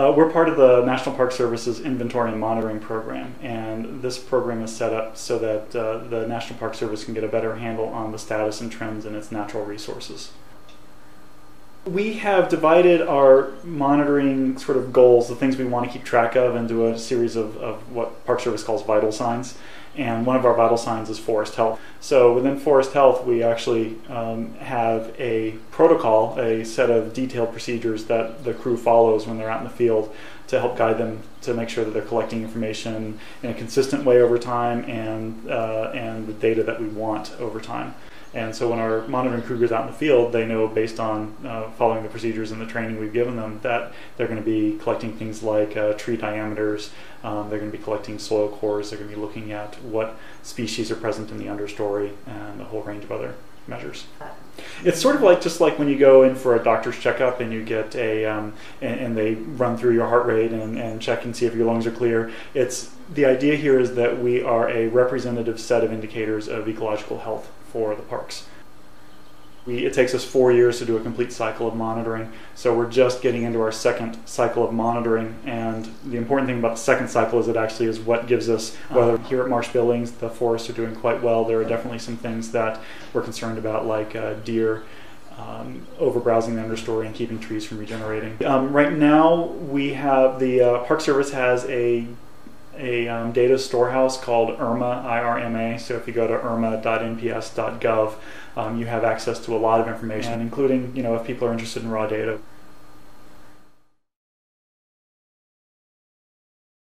We're part of the National Park Service's Inventory and Monitoring Program, and this program is set up so that the National Park Service can get a better handle on the status and trends in its natural resources. We have divided our monitoring sort of goals, the things we want to keep track of, into a series of what Park Service calls vital signs. And one of our vital signs is forest health. So within forest health, we actually have a protocol, a set of detailed procedures that the crew follows when they're out in the field to help guide them to make sure that they're collecting information in a consistent way over time and the data that we want over time. And so when our monitoring crew goes out in the field, they know based on following the procedures and the training we've given them that they're going to be collecting things like tree diameters, they're going to be collecting soil cores, they're going to be looking at what species are present in the understory and a whole range of other measures. It's sort of like just like when you go in for a doctor's checkup and you get a and they run through your heart rate and check and see if your lungs are clear. The idea here is that we are a representative set of indicators of ecological health for the parks. It takes us 4 years to do a complete cycle of monitoring, so we're just getting into our second cycle of monitoring, and the important thing about the second cycle is it actually is what gives us, whether here at Marsh Billings the forests are doing quite well. There are definitely some things that we're concerned about, like deer overbrowsing the understory and keeping trees from regenerating. Right now we have the Park Service has a data storehouse called IRMA, I-R-M-A. So if you go to irma.nps.gov, you have access to a lot of information, including, if people are interested in raw data.